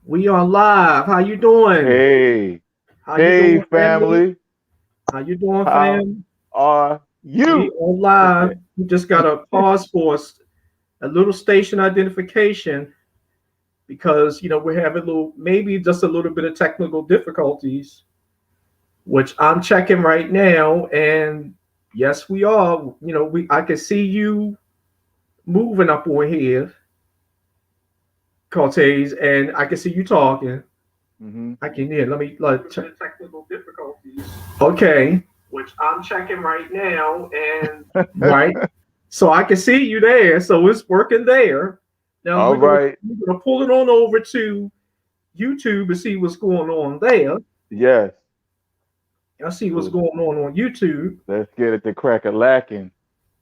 We are live. How you doing? Hey, How you hey, doing, family? family. How you doing, How fam? are We you are live. today? We just got to pause for a little station identification because we're having a little, maybe just a little bit of technical difficulties, which I'm checking right now. And yes, we are. I can see you moving up on here, Cortez, and I can see you talking. Hmm. I can hear. Let me check technical difficulties. Okay. Which I'm checking right now, and right, so I can see you there. So it's working there. Now All we're gonna right. we're gonna pull it on over to YouTube and see what's going on there. Yes. I see what's So going on YouTube. let's get it to crack a lacking,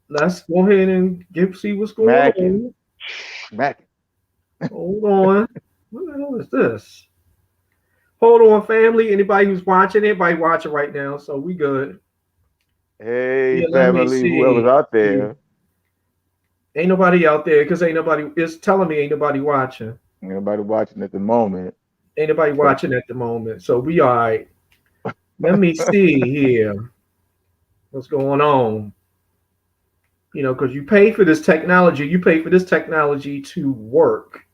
Let's go ahead and see what's going smacking, on. smacking. Hold on. What the hell is this? Hold on, family. Anybody who's watching, anybody watching right now, so we good. Hey, Yeah, let me family, whoever's see. out there. Ain't nobody out there because ain't nobody. It's telling me ain't nobody watching. Anybody watching at the moment? Ain't nobody So, watching at the moment. So we all right. Let me see here what's going on. Because you pay for this technology. You pay for this technology to work.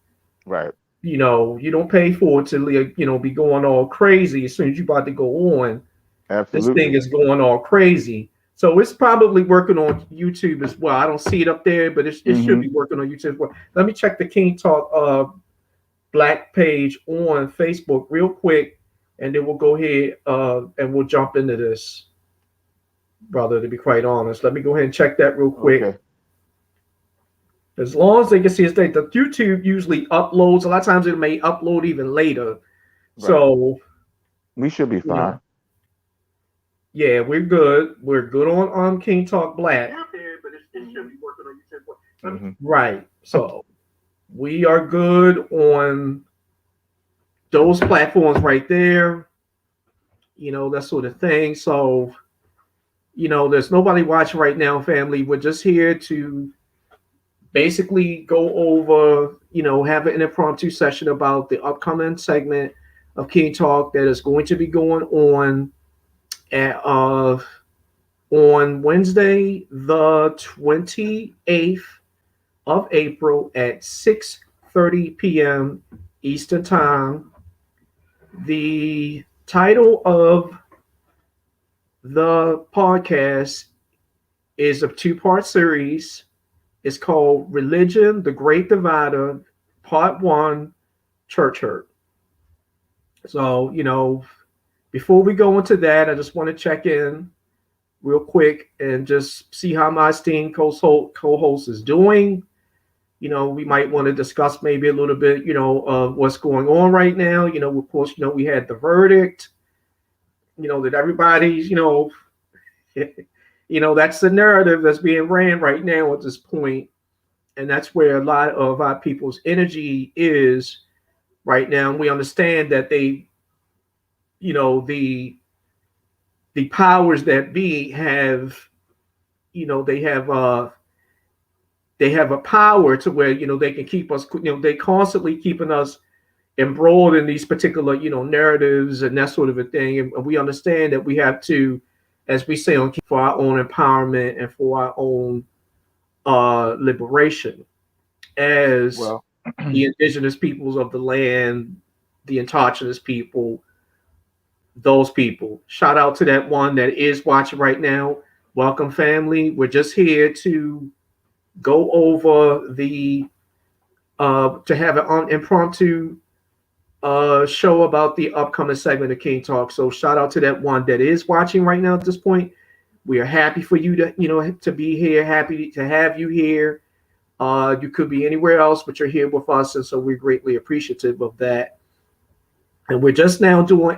right. You don't pay for it to be going all crazy as soon as you about to go on. This thing Absolutely. is going all crazy. So it's probably working on YouTube as well. I don't see it up there, but it should Hmm. be working on YouTube as well. Let me check the King Talk Black page on Facebook real quick, and then we'll go ahead and we'll jump into this, brother. To be quite honest, let me go ahead and check that real quick. Okay. As long as they can see it's that the YouTube usually uploads. A lot of times it may upload even later. Right. So We should be you know, fine. yeah, we're good. We're good on King Talk Black. Okay, but it should be working on YouTube. Hmm. Right. So we are good on those platforms right there. That sort of thing. So there's nobody watching right now, family. We're just here to basically go over, have an impromptu session about the upcoming segment of King Talk that is going to be going on Wednesday, the 28th of April at 6:30 p.m. Eastern Time. The title of the podcast is a two-part series. It's called Religion, the Great Divider, Part One, Church Hurt. So, before we go into that, I just want to check in real quick and just see how my esteemed co-host is doing. We might want to discuss maybe a little bit, of what's going on right now. Of course, we had the verdict, that everybody's, that's the narrative that's being ran right now at this point, and that's where a lot of our people's energy is right now. And we understand that the powers that be have, they have a power to where they can keep us, they constantly keeping us embroiled in these particular narratives and that sort of a thing. And we understand that we have to, as we say, on for our own empowerment and for our own liberation as Well, the indigenous peoples of the land, the indigenous people, those people. Shout out to that one that is watching right now. Welcome, family. We're just here to go over to have an impromptu show about the upcoming segment of King Talk. So shout out to that one that is watching right now at this point. We are happy for you to to be here. Happy to have you here. You could be anywhere else, but you're here with us, and so we're greatly appreciative of that. And we're just now doing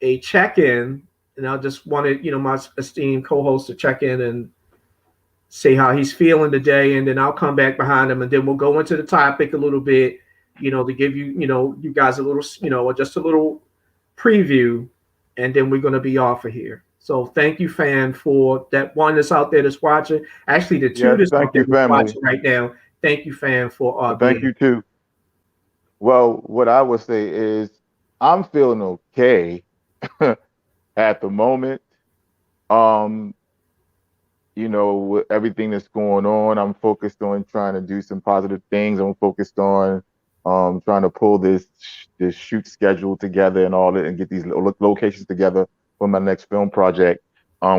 a check in, and I just wanted my esteemed co-host to check in and say how he's feeling today, and then I'll come back behind him, and then we'll go into the topic a little bit, to give you guys a little, just a little preview, and then we're going to be off of here. So thank you, fam, for that one that's out there that's watching. Actually, the two yes, that's out thank there you, that's family. watching right now. Thank you, fam, for Well, thank being. you too. Well, what I would say is I'm feeling okay at the moment. Um, with everything that's going on, I'm focused on trying to do some positive things. I'm focused on trying to pull this shoot schedule together and all that, and get these locations together for my next film project,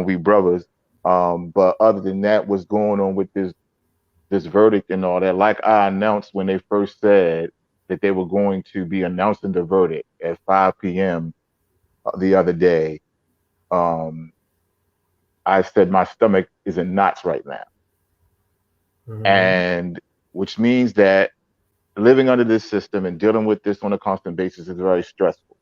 We Brothers. But other than that, what's going on with this verdict and all that? Like I announced when they first said that they were going to be announcing the verdict at 5 p.m. The other day. Um, I said my stomach is in knots right now, Mm-hmm. and which means that living under this system and dealing with this on a constant basis is very stressful.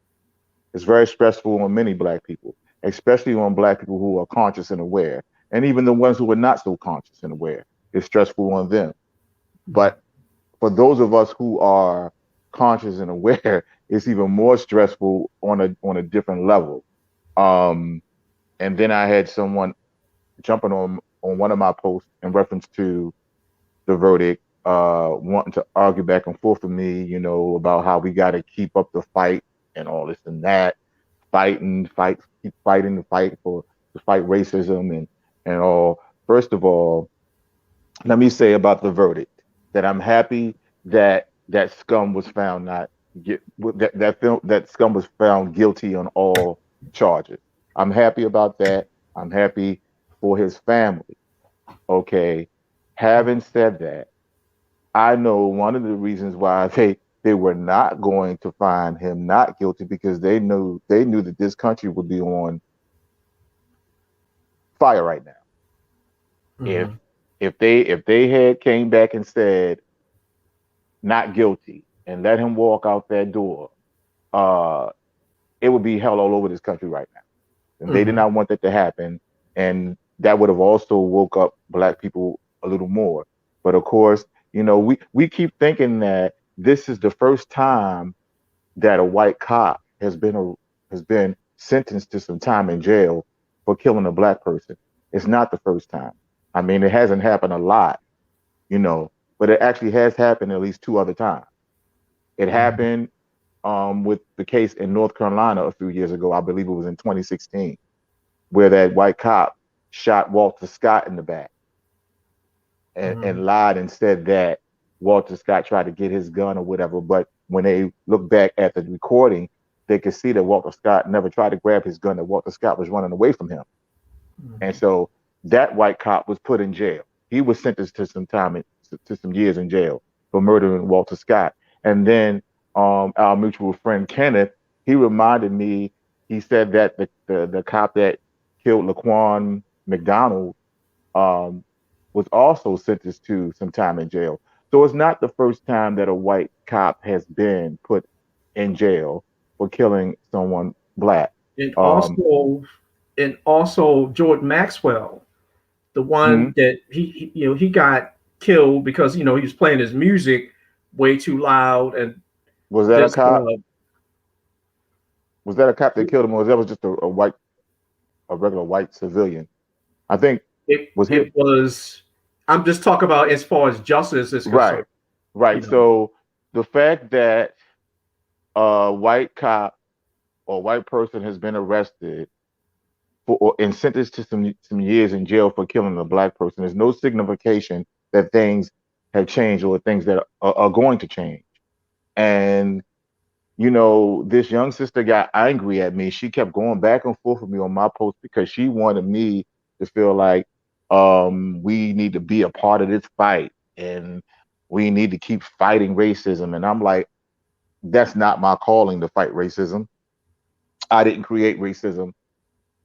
It's very stressful on many black people, especially on black people who are conscious and aware, and even the ones who are not so conscious and aware. It's stressful on them. But for those of us who are conscious and aware, it's even more stressful on a different level. Um, and then I had someone jumping on one of my posts in reference to the verdict, wanting to argue back and forth with me, about how we got to keep up the fight and all this and that, keep fighting the fight to fight racism and all. First of all, let me say about the verdict that I'm happy that scum was found not get that scum was found guilty on all charges. I'm happy about that. I'm happy for his family. Okay. Having said that, I know one of the reasons why they were not going to find him not guilty because they knew that this country would be on fire right now. If Mm-hmm. if they had came back and said not guilty and let him walk out that door, uh, it would be hell all over this country right now. And they did Mm-hmm. not want that to happen, and that would have also woke up black people a little more. But of course, we keep thinking that this is the first time that a white cop has been sentenced to some time in jail for killing a black person. It's not the first time. I mean, it hasn't happened a lot, you know, but it actually has happened at least two other times. It Mm-hmm. happened with the case in North Carolina a few years ago. I believe it was in 2016, where that white cop shot Walter Scott in the back and lied and said that Walter Scott tried to get his gun or whatever. But when they look back at the recording, they could see that Walter Scott never tried to grab his gun, that Walter Scott was running away from him. And Mm-hmm. so that white cop was put in jail. He was sentenced to to some years in jail for murdering Walter Scott. And then our mutual friend Kenneth, he reminded me, he said that the cop that killed Laquan McDonald um, was also sentenced to some time in jail. So it's not the first time that a white cop has been put in jail for killing someone black. And Um, also George Maxwell, the one hmm, that he got killed because he was playing his music way too loud, and was that a this cop? Was that a cop that killed him, or that was just a regular white civilian? I think was his it was. I'm just talking about as far as justice is right, concerned. right. You know. So the fact that a white cop or white person has been arrested and sentenced to some years in jail for killing a black person is no signification that things have changed or things that are going to change. And this young sister got angry at me. She kept going back and forth with me on my post because she wanted me to feel like we need to be a part of this fight and we need to keep fighting racism. And I'm like, that's not my calling to fight racism. I didn't create racism.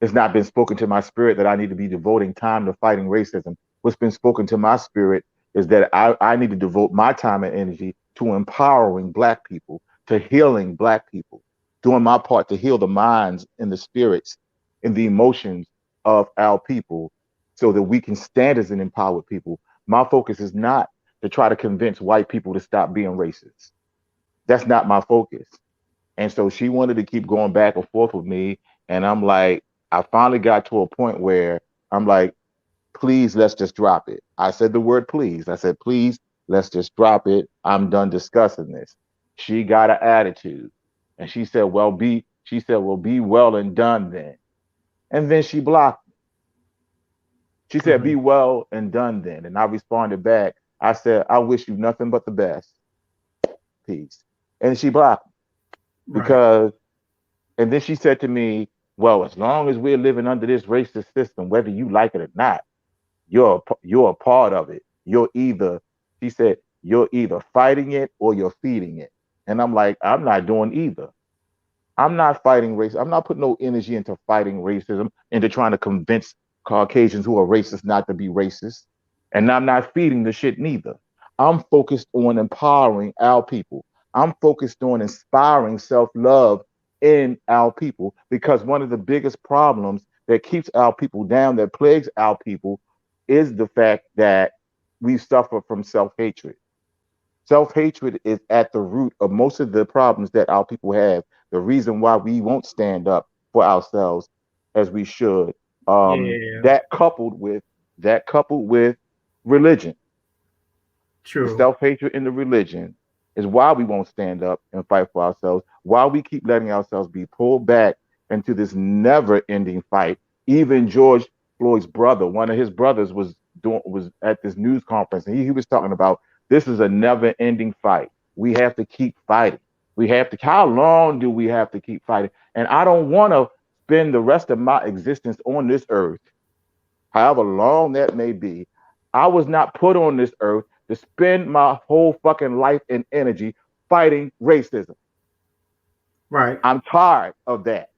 It's not been spoken to my spirit that I need to be devoting time to fighting racism. What's been spoken to my spirit is that I need to devote my time and energy to empowering Black people, to healing Black people, doing my part to heal the minds and the spirits and the emotions of our people so that we can stand as an empowered people. My focus is not to try to convince white people to stop being racist. That's not my focus. And so she wanted to keep going back and forth with me. And I'm like, I finally got to a point where I'm like, please, let's just drop it. I said the word please. I said, please, let's just drop it. I'm done discussing this. She got an attitude. And she said, well, be well and done then. And then she blocked. She said, Hmm. be well and done then. And I responded back. I said, I wish you nothing but the best. Peace. And she blocked me Right. because, and then she said to me, well, as long as we're living under this racist system, whether you like it or not, you're a part of it. She said, you're either fighting it or you're feeding it. And I'm like, I'm not doing either. I'm not fighting race. I'm not putting no energy into fighting racism, into trying to convince Caucasians who are racist not to be racist. And I'm not feeding the shit neither. I'm focused on empowering our people. I'm focused on inspiring self love in our people because one of the biggest problems that keeps our people down, that plagues our people, is the fact that we suffer from self hatred. Self hatred is at the root of most of the problems that our people have. The reason why we won't stand up for ourselves as we should. Um, Yeah. that coupled with that coupled with religion, the True. self hatred in the religion is why we won't stand up and fight for ourselves. Why we keep letting ourselves be pulled back into this never ending fight. Even George Floyd's brother, one of his brothers, was at this news conference and he was talking about this is a never ending fight. We have to keep fighting. How long do we have to keep fighting? And I don't want to spend the rest of my existence on this earth, however long that may be. I was not put on this earth to spend my whole fucking life and energy fighting racism. Right. I'm tired of that.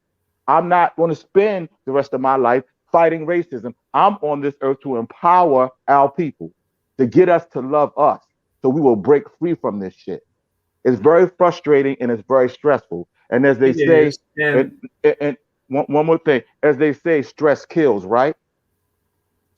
I'm not going to spend the rest of my life fighting racism. I'm on this earth to empower our people, to get us to love us so we will break free from this shit. It's very frustrating and it's very stressful. And as they It say, is. and, And and one more thing, as they say, stress kills, right?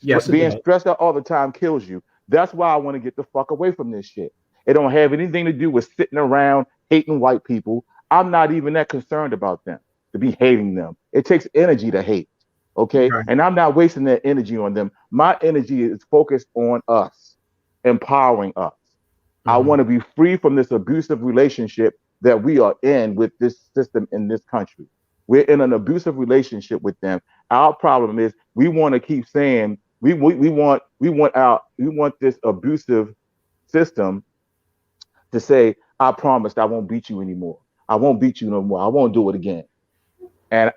yes, it Being does. stressed out all the time kills you. That's why I want to get the fuck away from this shit. It don't have anything to do with sitting around hating white people. I'm not even that concerned about them to be hating them. It takes energy to hate. Okay. Right. And I'm not wasting that energy on them. My energy is focused on us, empowering us. I Hmm. want to be free from this abusive relationship that we are in with this system in this country. We're in an abusive relationship with them. Our problem is we want to keep saying we want this abusive system to say, I promised I won't beat you anymore. I won't beat you no more. I won't do it again. And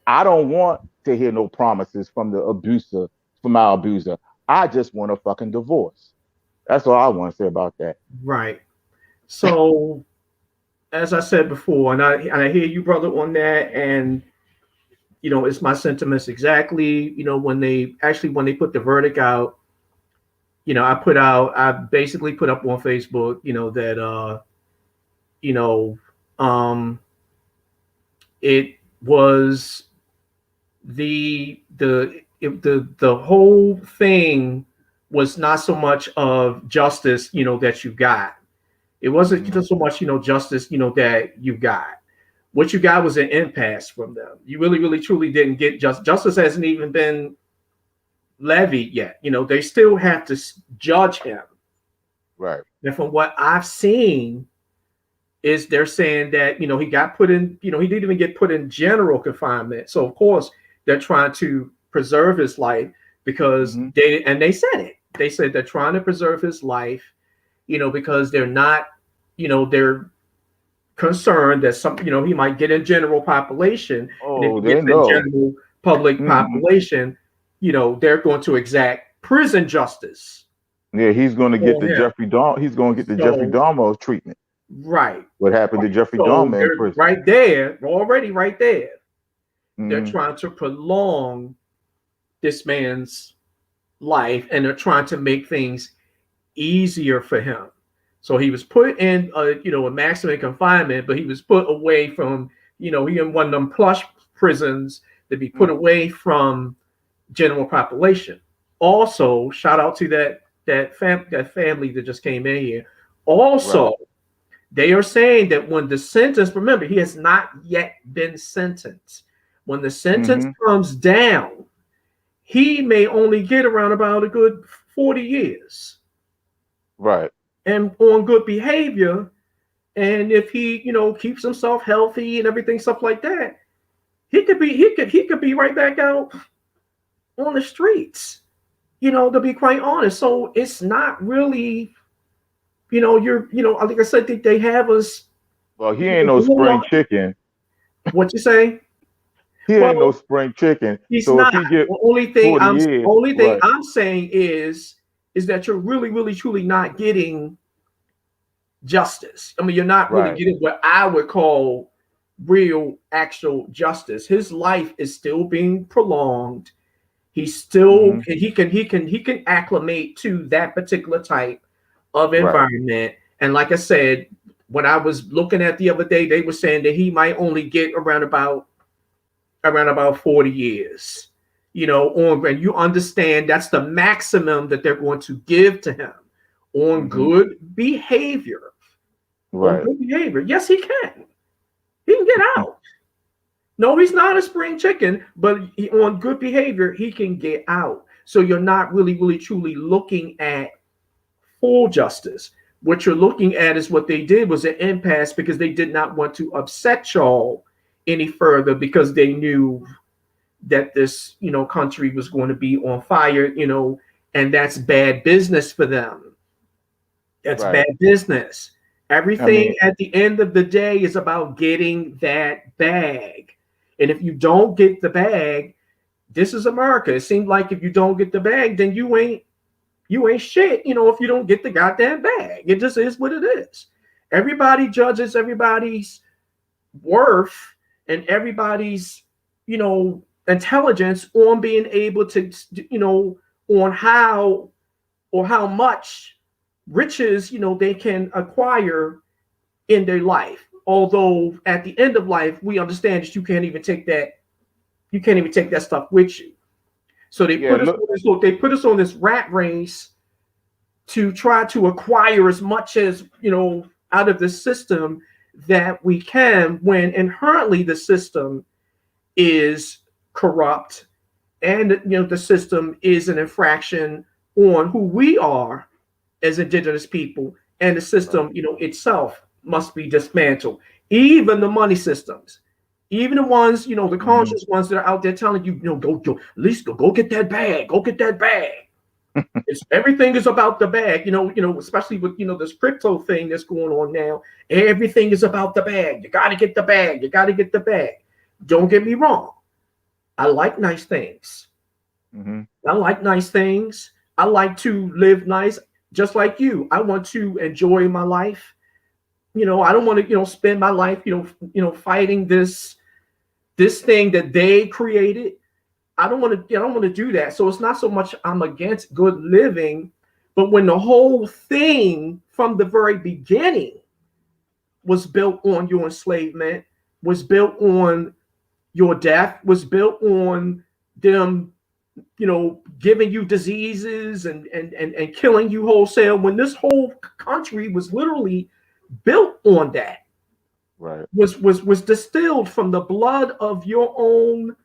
I don't want to hear no promises from the abuser, from our abuser. I just want a fucking divorce. That's all I want to say about that. Right. So, as I said before, and I hear you, brother, on that, and it's my sentiments exactly. When they put the verdict out, I basically put up on Facebook, that you know, um, it was the whole thing was not so much of justice, that you got. It wasn't Mm-hmm. just so much, justice, that you got. What you got was an impasse from them. You really, really, truly didn't get justice hasn't even been levied yet. They still have to judge him. Right. And from what I've seen, is they're saying that he got put in. He didn't even get put in general confinement. So of course they're trying to preserve his life because Mm-hmm. they said it. They said they're trying to preserve his life. Because they're not. They're concerned that he might get in general population, and if Oh, he they gets in know. general public Mm-hmm. population, they're going to exact prison justice Yeah, he's going to get on the him. Jeffrey Dahmer. He's going to get the Jeffrey So Dahmer treatment. right, What happened to Jeffrey so Dahmer in they're prison? right there, already right there. They're Mm-hmm. trying to prolong this man's life, and they're trying to make things easier for him. So he was put in a maximum confinement, but he was put away from he in one of them plush prisons to be put Mm-hmm. away from general population. Also, shout out to that family that just came in here. Right. Also, they are saying that when the sentence, remember, he has not yet been sentenced. When the sentence Mm-hmm. comes down, he may only get around about a good 40 years. Right. And on good behavior, And if he, keeps himself healthy and everything, stuff like that, he could be right back out on the streets. To be quite honest. So it's not really, like I said, they have us Well, he ain't no doing spring chicken. what you say. He ain't no Well, spring chicken. he's So if not. he get The only thing 40 years, right? saying is that you're really, really, truly not getting justice. I mean, you're not really Right. getting what I would call real, actual justice. His life is still being prolonged. He's still Hmm. he can acclimate to that particular type of Right. environment. And like I said, when I was looking at the other day, they were saying that he might only get around about 40 years. On, and you understand that's the maximum that they're going to give to him on Hmm. good behavior. On Right. good behavior. Yes, he can. He can get out. No, he's not a spring chicken, but on good behavior, he can get out. So you're not really, really, truly looking at full justice. What you're looking at is what they did was an impasse because they did not want to upset y'all any further because they knew that this, country was going to be on fire, and that's bad business for them. That's Right. bad business. I mean, Everything at the end of the day is about getting that bag. And if you don't get the bag, this is America. It seems like if you don't get the bag, then you ain't shit, if you don't get the goddamn bag. It just is what it is. Everybody judges everybody's worth and everybody's, intelligence on being able to, on how or how much riches, they can acquire in their life. Although at the end of life, we understand that you can't even take that stuff with you. So they yeah. put us Look. on this look, they put us on this rat race to try to acquire as much as out of the system that we can, when inherently the system is corrupt, and the system is an infraction on who we are as indigenous people, and the Right. system itself must be dismantled. Even the money systems, even the ones, the Hmm. conscious ones that are out there telling you, go at least go get that bag, go get that bag. It's everything is about the bag, especially with this crypto thing that's going on now. Everything is about the bag. You got to get the bag. You got to get the bag. Don't get me wrong. I like nice things. Hmm. I like nice things. I like to live nice, just like you. I want to enjoy my life. I don't want to, spend my life, fighting this thing that they created. I don't want to do that. So it's not so much I'm against good living, but when the whole thing from the very beginning was built on your enslavement, was built on your death, was built on them, giving you diseases and killing you wholesale, when this whole country was literally built on that, Right. was distilled from the blood of your own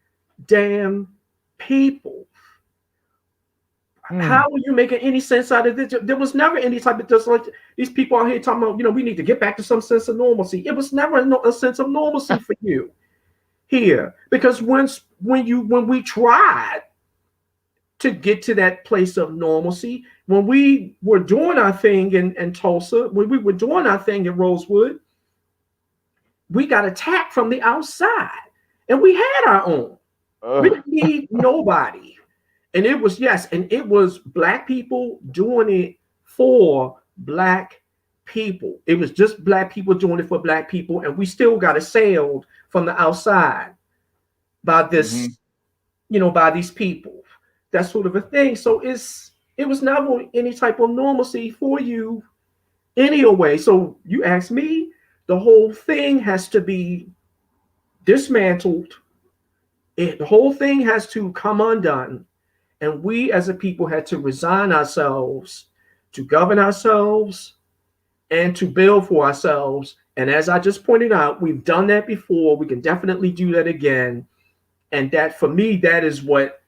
damn people. How Hmm. are you making any sense out of this? There was never any type of, just like these people out here talking about, we need to get back to some sense of normalcy. It was never a sense of normalcy for you here, because when we tried to get to that place of normalcy, when we were doing our thing in Tulsa, when we were doing our thing in Rosewood, we got attacked from the outside, and we had our own. We Uh, didn't need nobody. And it was, yes, and it was black people doing it for black people. It was just black people doing it for black people, and we still got assailed from the outside by hmm. this, by these people. That sort of a thing. So it was never any type of normalcy for you anyway. So you ask me, the whole thing has to be dismantled. The whole thing has to come undone. And we as a people had to resign ourselves to govern ourselves and to build for ourselves. And as I just pointed out, we've done that before. We can definitely do that again. And that, for me, that is what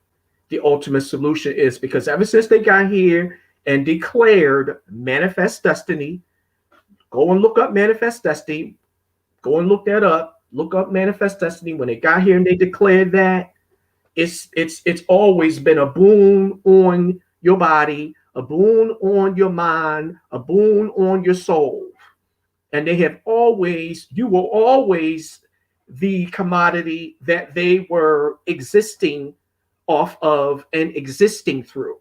the ultimate solution is. Because ever since they got here and declared manifest destiny, Go and look up Manifest Destiny. Go and look that up. Look up Manifest Destiny. When they got here and they declared that, it's always been a boon on your body, a boon on your mind, a boon on your soul. And they have always, you were always the commodity that they were existing off of and existing through.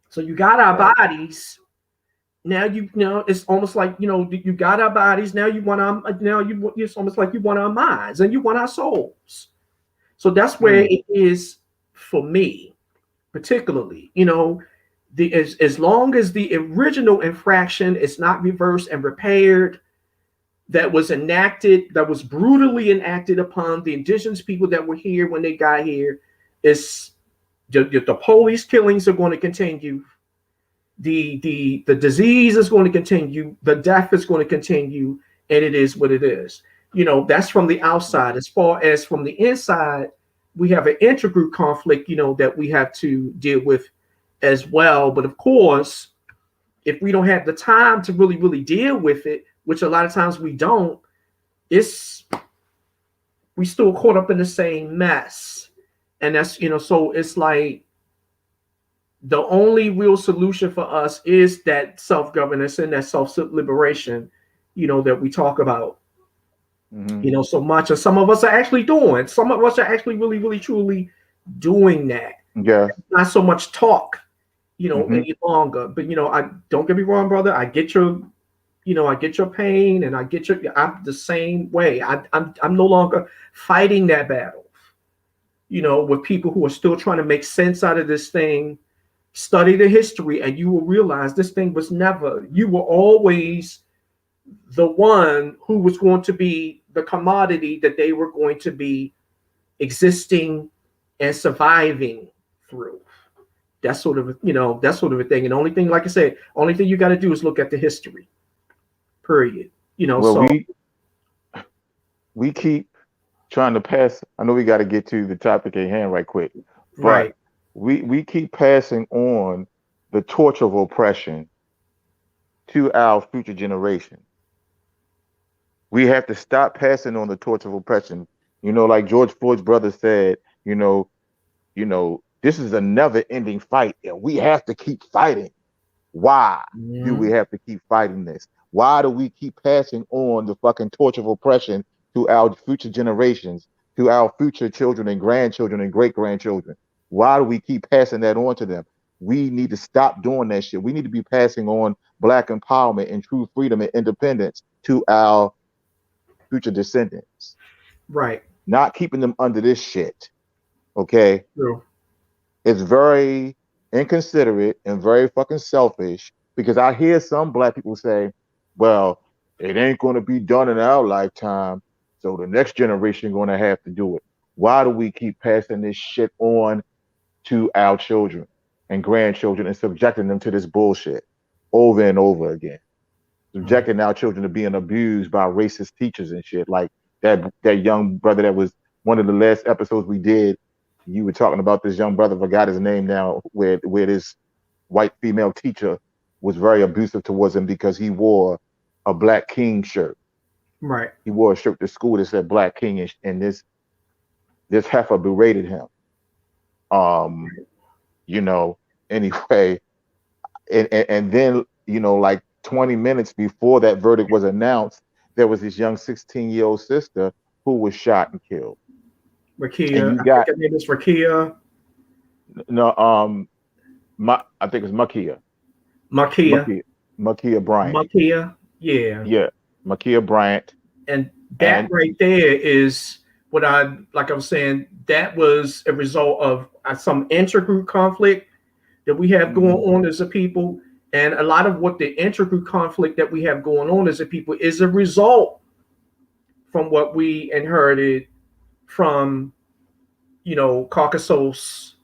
So you got our Right. bodies. Now it's almost like you got our bodies. Now you want our now you it's almost like you want our minds and you want our souls. So that's where Mm. it is for me, particularly. As long as the original infraction is not reversed and repaired, that was brutally enacted upon the indigenous people that were here when they got here, is the police killings are going to continue. The disease is going to continue. The death is going to continue, and it is what it is. That's from the outside. As far as from the inside, we have an intergroup conflict. That we have to deal with as well. But of course, if we don't have the time to really deal with it, which a lot of times we don't, it's we still caught up in the same mess. And that's so it's like the only real solution for us is that self-governance and that self-liberation, that we talk about, Hmm. so much. And some of us are actually doing. Some of us are actually really truly doing that. Yes. Not so much talk, Hmm. any longer. But I don't get me wrong, brother. I get your pain, and I get your. I'm the same way. I'm no longer fighting that battle. With people who are still trying to make sense out of this thing. Study the history, and you will realize this thing was never. You were always the one who was going to be the commodity that they were going to be existing and surviving through. That's sort of a thing. And the only thing, like I said, only thing you got to do is look at the history. Period. Well, So we keep trying to pass. I know we got to get to the topic at hand right quick, but right, we keep passing on the torch of oppression to our future generation. We have to stop passing on the torch of oppression. Like George Floyd's brother said, you know, this is a never-ending fight, and we have to keep fighting. Why do we mm, have to keep fighting this? Why do we keep passing on the fucking torch of oppression to our future generations, to our future children and grandchildren and great grandchildren? Why do we keep passing that on to them? We need to stop doing that shit. We need to be passing on black empowerment and true freedom and independence to our future descendants, right, not keeping them under this shit. Okay? true, It's very inconsiderate and very fucking selfish because I hear some black people say, well, it ain't going to be done in our lifetime, so the next generation going to have to do it. Why do we keep passing this shit on to our children and grandchildren and subjecting them to this bullshit over and over again? mm, Subjecting our children to being abused by racist teachers and shit. Like that young brother that was one of the last episodes we did. You were talking about this young brother, forgot his name now, where this white female teacher was very abusive towards him because he wore a Black King shirt. right, He wore a shirt to school that said Black King, and this heifer berated him. Um, you know, anyway, and then like 20 minutes before that verdict was announced, there was this young 16-year-old sister who was shot and killed. And Rakia. you I think got her name is Rakia. no I think it's Makia. Makia. Makia Bryant. Makia. Yeah. Yeah, Makia Bryant. And that And right there is what like I was saying, that was a result of some intergroup conflict that we have going mhm, on as a people. And a lot of what the intergroup conflict that we have going on as a people is a result from what we inherited from, Caucasus,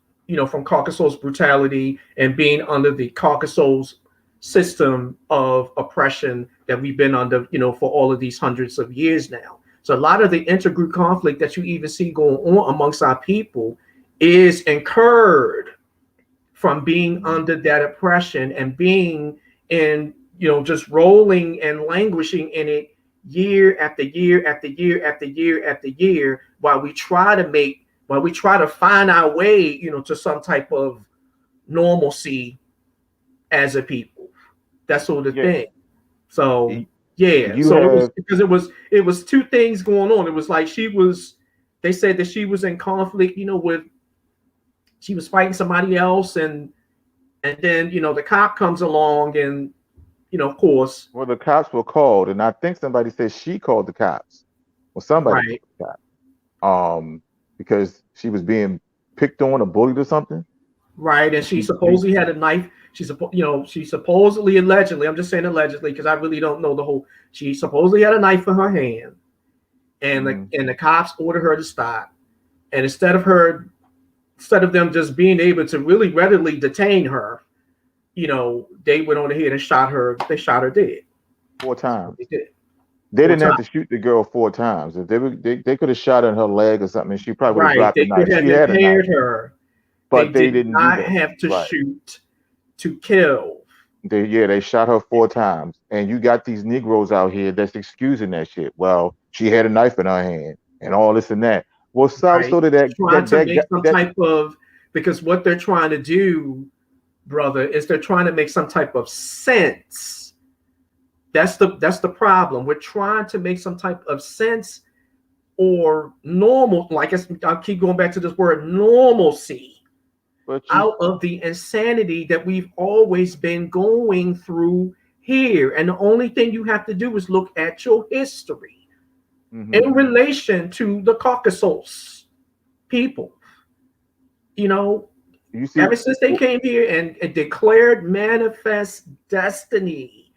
from Caucasus brutality and being under the Caucasus system of oppression that we've been under, for all of these hundreds of years now. So a lot of the intergroup conflict that you even see going on amongst our people is incurred from being mhm, under that oppression and being in, just rolling and languishing in it year after year after year after year after year, while we try to find our way, to some type of normalcy as a people. That sort of Yeah, thing. So y- yeah, you so it was have because it was two things going on. It was like they said that she was in conflict, with she was fighting somebody else, and then the cop comes along, and of course, well, the cops were called, and I think somebody said she called the cops, or somebody called right, the cops, because she was being picked on or bullied or something, right, and and she she supposedly had a knife. She supposedly, allegedly, I'm just saying allegedly because I really don't know the whole. She supposedly had a knife in her hand, and the mhm. and the cops ordered her to stop. And instead of them just being able to really readily detain her, they went on ahead and shot her. They shot her dead. 4 times. They did They four didn't have times. to shoot the girl 4 times. If they could have shot her in her leg or something, and she probably would have Right. dropped the They could knife. have She had a knife, impaired her. They but they did didn't do not that. have to Right. shoot to kill. They shot her 4 times, and you got these Negroes out here that's excusing that shit. Well, she had a knife in her hand, and all this and that. Well, some Right. sort of that Trying that to that make got some that. type of because what they're trying to do, brother, is they're trying to make some type of sense. That's the problem. We're trying to make some type of sense or normal, like I'll keep going back to this word normalcy, But you, out of the insanity that we've always been going through here. And the only thing you have to do is look at your history hmm in relation to the Caucasus people. You know, you see, ever since they w- came here and declared manifest destiny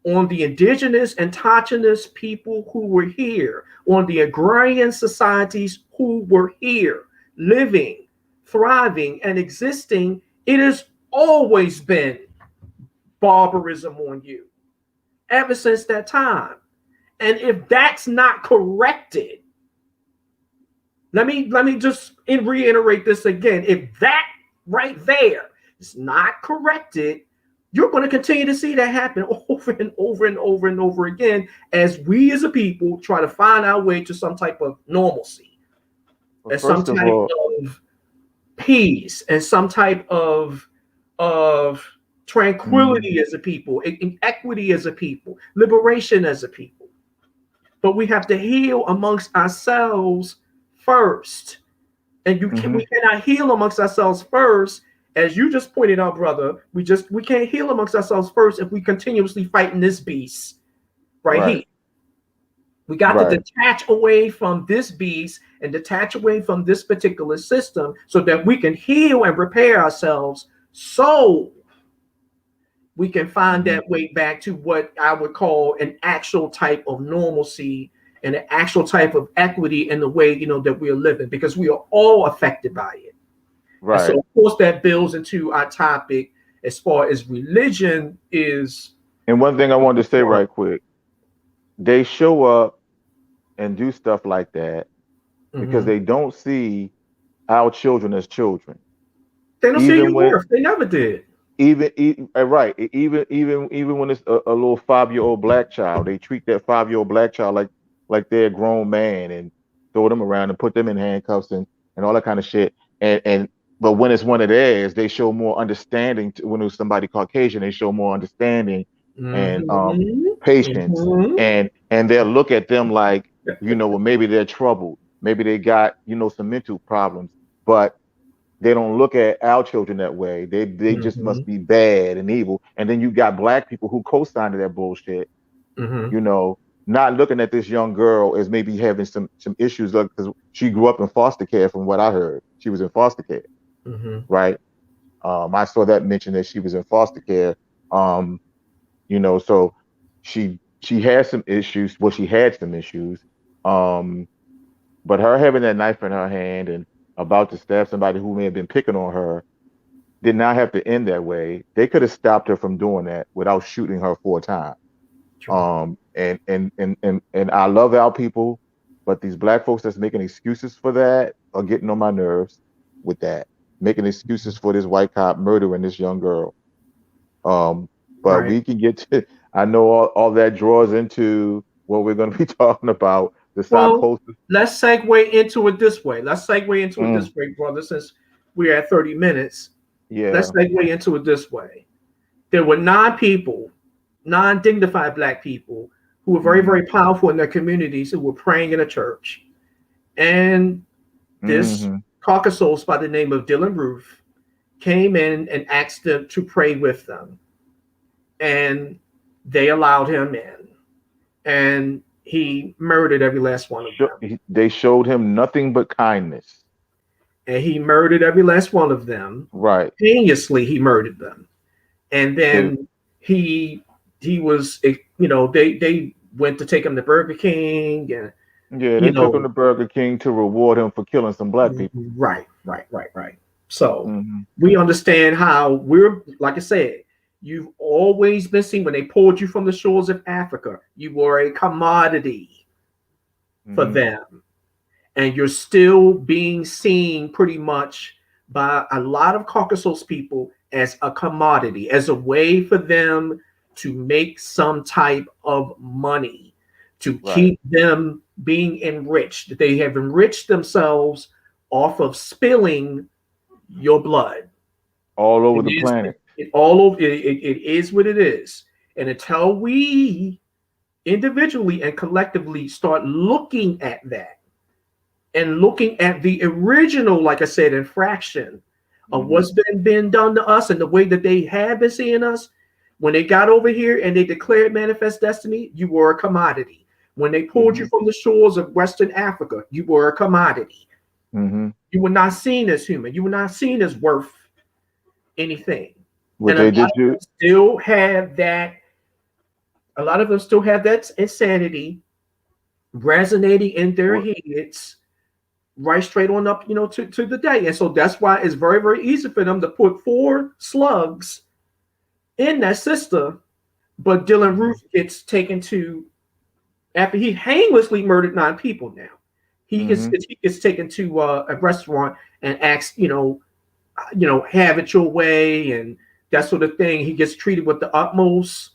on the indigenous and indigenous people who were here, on the agrarian societies who were here, living, thriving, and existing, it has always been barbarism on you ever since that time. And if that's not corrected, let me just reiterate this again. If that right there is not corrected, you're going to continue to see that happen over and over and over and over again as we as a people try to find our way to some type of normalcy well, and some first of type all, of peace and some type of mhm, tranquility as a people, equity as a people, liberation as a people. But we have to heal amongst ourselves first. And mhm, we cannot heal amongst ourselves first, as you just pointed out, brother. We can't heal amongst ourselves first if we continuously fighting this beast right right, here. We got to right, detach away from this beast and detach away from this particular system so that we can heal and repair ourselves, so we can find hmm that way back to what I would call an actual type of normalcy and an actual type of equity in the way that we are living, because we are all affected by it. And so, right. of course, that builds into our topic as far as religion is And one thing I wanted to say concerned. right quick, they show up and do stuff like that because Mhm. they don't see our children as children. They don't see Even your when worth. They never did. right, even when it's a little 5 year old black child, they treat that 5 year old black child like they're a grown man and throw them around and put them in handcuffs and all that kind of shit. And but when it's one of theirs, they show more understanding. When it was somebody Caucasian, they show more understanding and Hmm. patience, Hmm. and they'll look at them like, well, maybe they're troubled, maybe they got some mental problems, but they don't look at our children that way. They just Hmm. must be bad and evil. And then you got black people who co-sign to that bullshit, Hmm. you know, not looking at this young girl as maybe having some issues because she grew up in foster care. From what I heard, she was in foster care, Hmm. right? I saw that mention that she was in foster care. Um, so she had some issues. Well, she had some issues. Um, but her having that knife in her hand and about to stab somebody who may have been picking on her did not have to end that way. They could have stopped her from doing that without shooting her 4 times. True. And I love our people, but these black folks that's making excuses for that are getting on my nerves with that, making excuses for this white cop murdering this young girl. Um, But Right. we can get to. I know all that draws into what we're going to be talking about. The side Well, post. let's segue into it this way. Let's segue into it Mm, this way, brother, since we're at 30 minutes. Let's yeah. segue into it this way. There were nine people, nine dignified black people who were very, Hmm. very powerful in their communities who were praying in a church. And this Hmm. Caucasus by the name of Dylan Roof came in and asked them to pray with them. And they allowed him in. And he murdered every last one of them. They showed him nothing but kindness. And he murdered every last one of them. Right. Heinously, he murdered them. And They, then he he was, they went to take him to Burger King, and yeah, you they took him know, to Burger King to reward him for killing some black people. right. So Hmm. we understand how we're, like I said, you've always been seen when they pulled you from the shores of Africa. You were a commodity for Hmm. them, and you're still being seen pretty much by a lot of Caucasus people as a commodity, as a way for them to make some type of money, to Right. keep them being enriched. They have enriched themselves off of spilling your blood. All over It the is planet. it all over. It is what it is, and until we individually and collectively start looking at that and looking at the original, like I said, infraction of Hmm. what's been done to us and the way that they have been seeing us, when they got over here and they declared manifest destiny, you were a commodity. When they pulled you Hmm. from the shores of Western Africa, you were a commodity. Hmm. You were not seen as human. You were not seen as worth anything. What And a they lot did of do. them still have that. A lot of them still have that insanity resonating in their What? heads right straight on up, to the day. And so that's why it's very, very easy for them to put four slugs in that system. But Dylan Hmm. Roof gets taken to, after he heinously murdered nine people now. Hmm. He gets taken to a restaurant and asked, have it your way and that sort of thing. He gets treated with the utmost.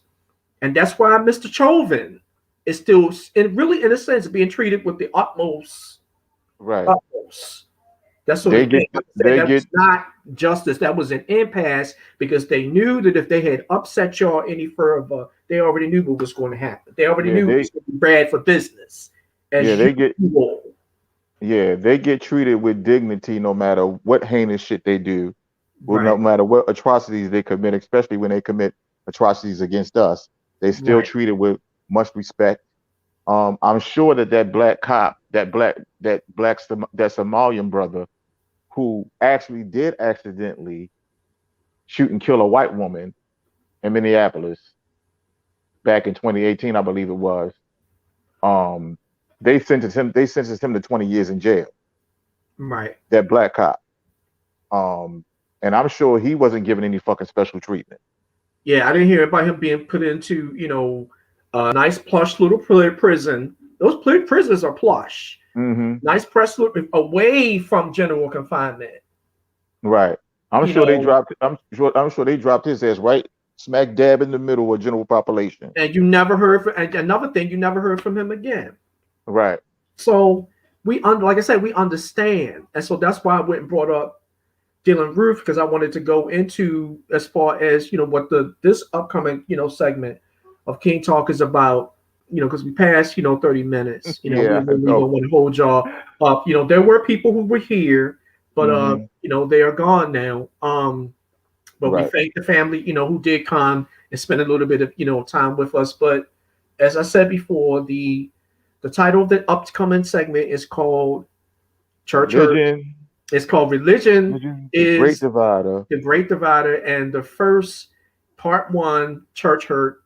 And that's why Mr. Chauvin is still, really, in a sense, being treated with the utmost, Right. utmost. That sort They of get. thing. Like I said, They that get. was not justice. That was an impasse because they knew that if they had upset y'all any further, they already knew what was going to happen. They already Yeah. knew it was going to be bad for business, Yeah. as They get. usual. Yeah. They get treated with dignity no matter what heinous shit they do. Well, no Right, matter what atrocities they commit, especially when they commit atrocities against us, they still right, treated with much respect. I'm sure that that black cop, that Somalian brother, who actually did accidentally shoot and kill a white woman in Minneapolis back in 2018, I believe it was. Um, they sentenced him. They sentenced him to 20 years in jail. right. That black cop. Um, and I'm sure he wasn't given any fucking special treatment. Yeah, I didn't hear about him being put into, a nice plush little prison. Those prisons are plush. Hmm. Nice press away from general confinement. Right. I'm You sure they know, dropped. I'm sure they dropped his ass right smack dab in the middle of general population. and you never heard from, and another thing, you never heard from him again. Right. So like I said, we understand, and so that's why I went and brought up Dylan Roof, because I wanted to go into as far as what this upcoming segment of King Talk is about. Because we passed 30 minutes. We Yeah. really Oh. don't want to hold y'all up. There were people who were here, but Hmm. they are gone now. But we Right. thank the family, who did come and spend a little bit of time with us. But as I said before, the title of the upcoming segment is called Church Hurt. Religion. It's called Religion Religion. The great is divider. the Great Divider, and the first part one, Church Hurt.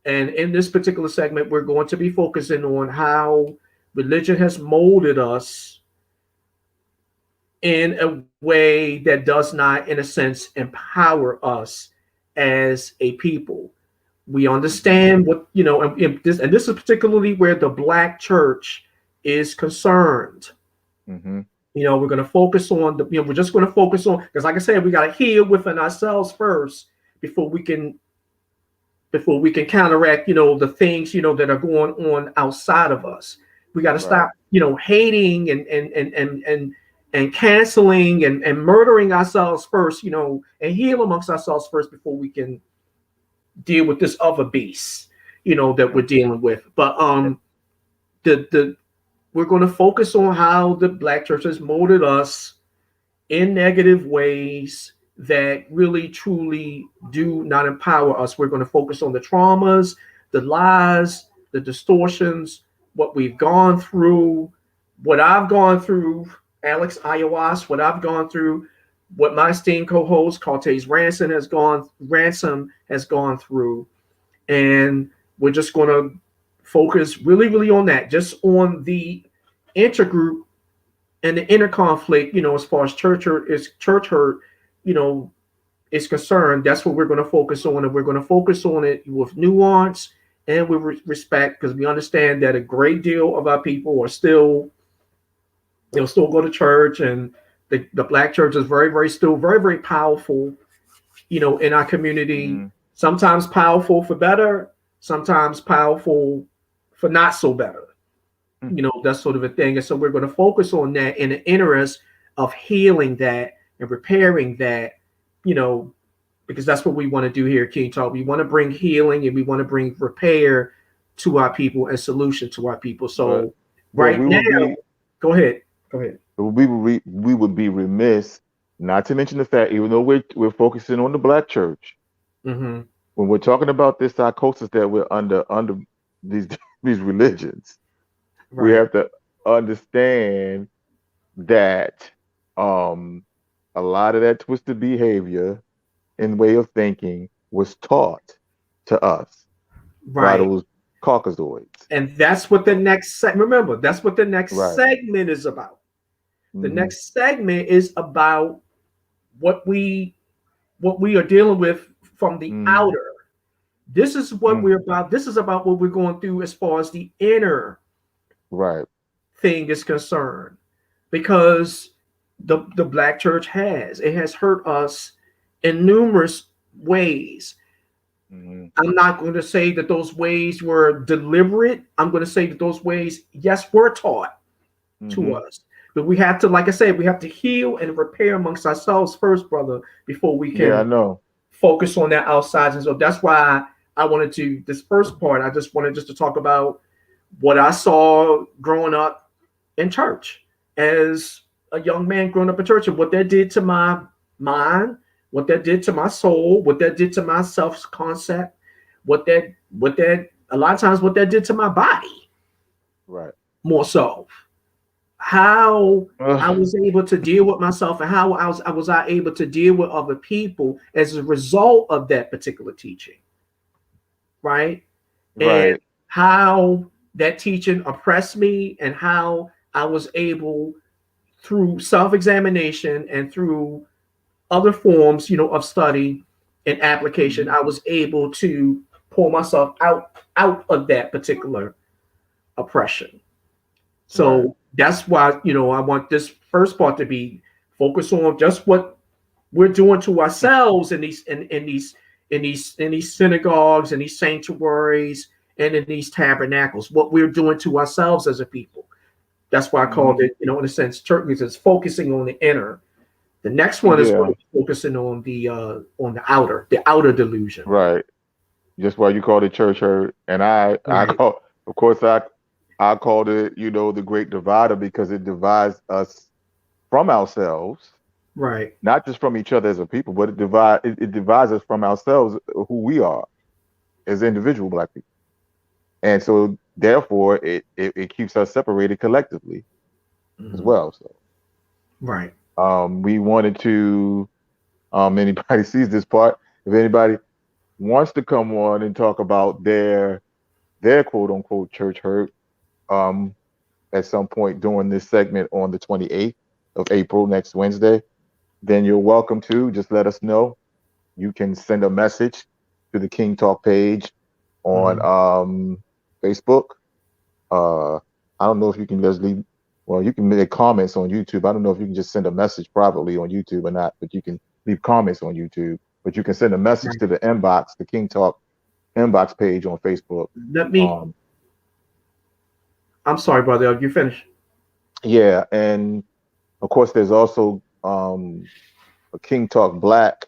And in this particular segment, we're going to be focusing on how religion has molded us in a way that does not, in a sense, empower us as a people. We Hmm. understand what, and this is particularly where the black church is concerned. Hmm. We're going to focus on we're just going to focus on, because like I said, we got to heal within ourselves first before we can before we can counteract, the things, that are going on outside of us. We got to Right. stop, hating and canceling and murdering ourselves first, and heal amongst ourselves first before we can deal with this other beast, that we're Mm. dealing with. But the we're going to focus on how the Black church has molded us in negative ways that really truly do not empower us. We're going to focus on the traumas, the lies, the distortions, what we've gone through, what I've gone through, Alex Ayahuasca, what I've gone through, what my esteemed co-host Cortez Ransom has gone through, and we're just going to focus really, really on that, just on the intergroup and the inner conflict, as far as church hurt, you know, is concerned. That's what we're going to focus on, and we're going to focus on it with nuance and with respect, because we understand that a great deal of our people are still, still go to church, and the Black church is very, very still very, very powerful, in our community. Mm. Sometimes powerful for better, sometimes powerful for not so better. Mm. That sort of a thing. And so we're going to focus on that in the interest of healing that and repairing that, you know, because that's what we want to do here at King Talk. We want to bring healing and we want to bring repair to our people and solution to our people. But So but right we now, would be go ahead. Go ahead. we would be remiss not to mention the fact, even though we're focusing on the Black church, Mm-hmm. when we're talking about this psychosis that we're under these these religions, we Right. have to understand that um a lot of that twisted behavior and way of thinking was taught to us by Right. those Caucasoids. And that's what the next remember, that's what the next Right. segment is about. The Hmm. next segment is about what we what we are dealing with from the Hmm. outer. This is what Mm. we're about. This is about what we're going through as far as the inner Right. thing is concerned. Because the Black church has hurt us in numerous ways. Hmm. I'm not going to say that those ways were deliberate. I'm going to say that those ways, yes, were taught to Hmm. us. But we have to, like I said, we have to heal and repair amongst ourselves first, brother, before we Yeah, I can know. focus on that outside. And so that's why I wanted to, this first part, I just wanted just to talk about what I saw growing up in church as a young man growing up in church, and what that did to my mind, what that did to my soul, what that did to my self concept, what that a lot of times what that did to my body, Right. more so. How I Ugh. was able to deal with myself, and how I able to deal with other people as a result of that particular teaching, right? And Right. how that teaching oppressed me, and how I was able, through self-examination and through other forms, of study and application, Hmm. I was able to pull myself out of that particular oppression. Right. So that's why, I want this first part to be focused on just what we're doing to ourselves in these synagogues and these sanctuaries and in these tabernacles, what we're doing to ourselves as a people. That's why I called Hmm. it, in a sense, church, because it's focusing on the inner. The next one is going Yeah. to be focusing on the outer delusion. Right. Just why you called it church hurt, and I Right, call, of course, I called it, the great divider, because it divides us from ourselves, right, not just from each other as a people, but it divides us from ourselves, who we are as individual Black people. And so therefore it keeps us separated collectively as mhm, well. So right, we wanted to, anybody sees this part, if anybody wants to come on and talk about their quote unquote church hurt, um, at some point during this segment on the 28th of April, next Wednesday, then you're welcome to just let us know. You can send a message to the King Talk page on mhm, Facebook. Uh, I don't know if you can just leave. Well, you can make comments on YouTube. I don't know if you can just send a message privately on YouTube or not, but you can leave comments on YouTube. But you can send a message right, to the inbox, the King Talk inbox page on Facebook. Let me. Um, I'm sorry, brother. You finish. yeah, and of course, there's also a King Talk Black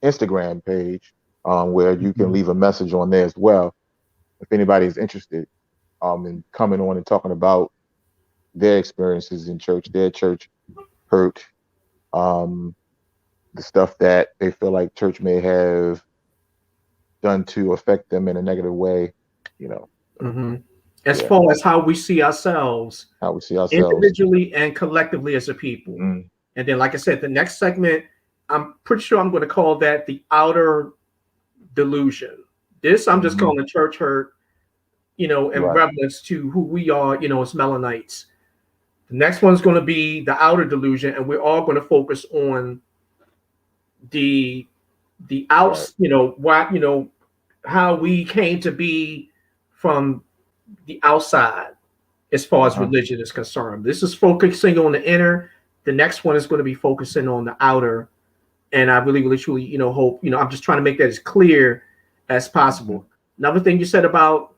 Instagram page where you can Mhm. leave a message on there as well if anybody is interested in coming on and talking about their experiences in church, their church hurt, um, the stuff that they feel like church may have done to affect them in a negative way, you know. So, hmm As yeah, far as how we see ourselves how we see ourselves. individually and collectively as a people. Mm, And then, like I said, the next segment, I'm pretty sure I'm going to call that the outer delusion. This I'm just hmm. calling church hurt, in Right, reference to who we are, as Melanites. The next one's going to be the outer delusion, and we're all going to focus on the right. outs, how we came to be from the outside as far as Uh-huh. religion is concerned. This is focusing on the inner. The next one is going to be focusing on the outer. And I really, really, truly, hope, I'm just trying to make that as clear as Hmm. possible. Another thing you said about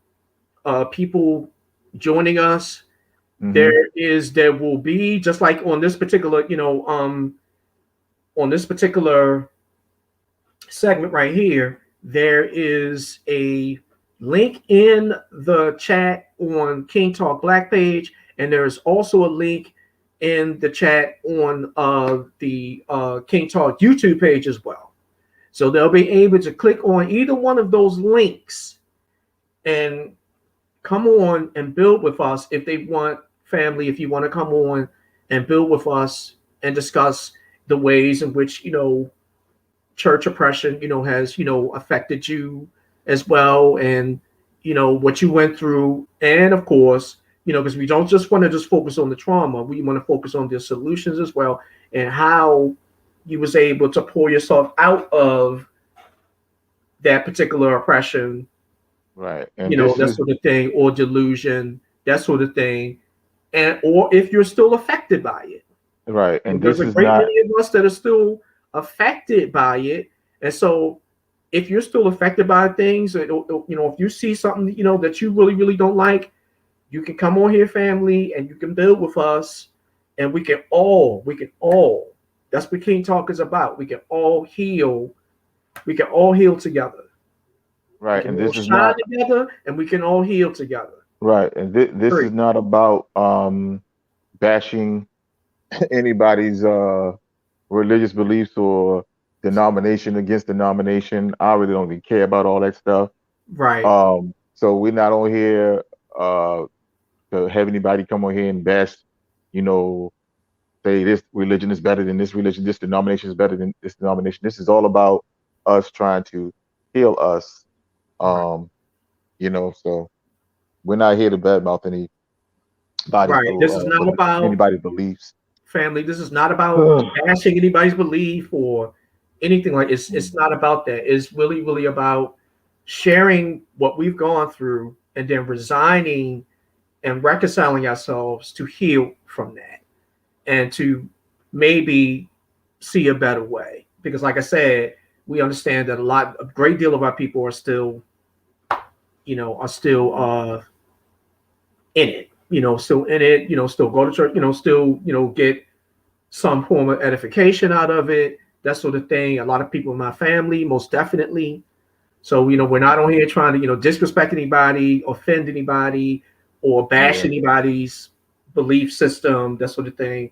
people joining us, Hmm. there will be, just like on this particular, on this particular segment right here, there is a link in the chat on King Talk Black page, and there is also a link in the chat on the King Talk YouTube page as well. So they'll be able to click on either one of those links and come on and build with us if they want, family, if you want to come on and build with us and discuss the ways in which, church oppression, has, affected you as well, and what you went through, and of course, because we don't just want to just focus on the trauma, we want to focus on the solutions as well, and how you was able to pull yourself out of that particular oppression, Right. And this that is sort of thing, or delusion, that sort of thing, and or if you're still affected by it. right. And There's this a is great not many of us that are still affected by it. And so if you're still affected by things, if you see something, that you really, really don't like, you can come on here, family, and you can build with us. And we can all, that's what King Talk is about. We can all heal. We can all heal together. We right. can And all this is shine not together and we can all heal together. right. And this is Period. not about bashing anybody's religious beliefs or denomination against denomination. I really don't even care about all that stuff. Right. So we're not on here uh to have anybody come on here and bash, you know, say this religion is better than this religion, this denomination is better than this denomination. This is all about us trying to heal us. Right. Um, so we're not here to badmouth anybody's Right. This is not about anybody's beliefs. family. This is not about bashing anybody's belief or anything like it's Mhm. not about that. It's really, really about sharing what we've gone through and then resigning and reconciling ourselves to heal from that and to maybe see a better way. Because like I said, we understand that a great deal of our people are still, are still in it, still in it, still go to church, still, get some form of edification out of it, that sort of thing. A lot of people in my family, most definitely. So, we're not on here trying to, disrespect anybody, offend anybody, or bash Yeah, anybody's belief system, that sort of thing.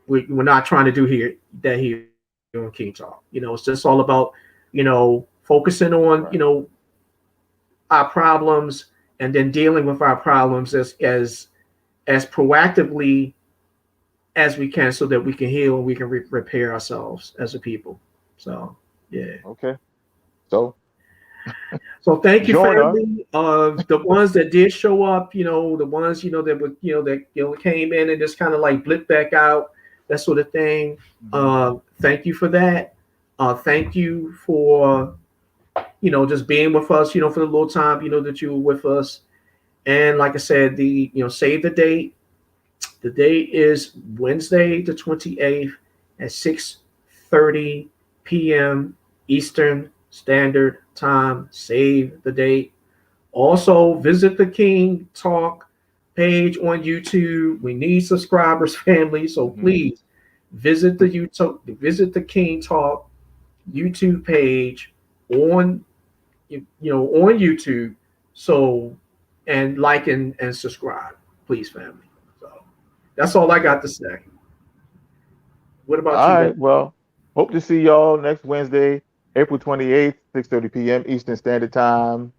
We're not trying to do here on King Talk. It's just all about, focusing on, right, our problems and then dealing with our problems as proactively as we can so that we can heal and we can repair ourselves as a people. So, yeah. okay. So So thank you, join us. family. The ones that did show up, the ones that were, that came in and just kind of like blip back out, that sort of thing. Mhm. Thank you for that. Thank you for just being with us, for the little time, that you were with us. And like I said, save the date. The date is Wednesday, the 28th at 6:30 p.m. Eastern Standard Time. Save the date. Also, visit the King Talk page on YouTube. We need subscribers, family. So Hmm. please visit the King Talk YouTube page on on YouTube. So and like and subscribe, please, family. So that's all I got to say. What about All you, Ben? right. Well, hope to see y'all next Wednesday, April 28th, 6:30 p.m. Eastern Standard Time.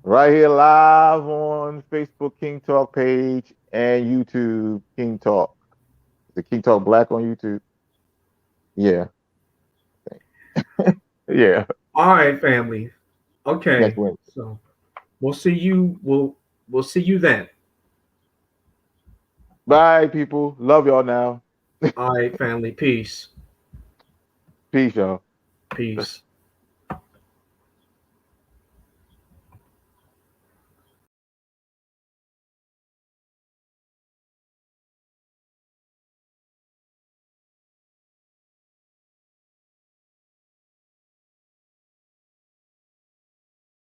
Right here live on Facebook King Talk page and YouTube King Talk. The King Talk Black on YouTube. Yeah. Yeah. All right, family. Next Okay. Wednesday. So we'll see you. We'll see you then. Bye, people. Love y'all now. All right, family. Peace. Peace, y'all. Peace.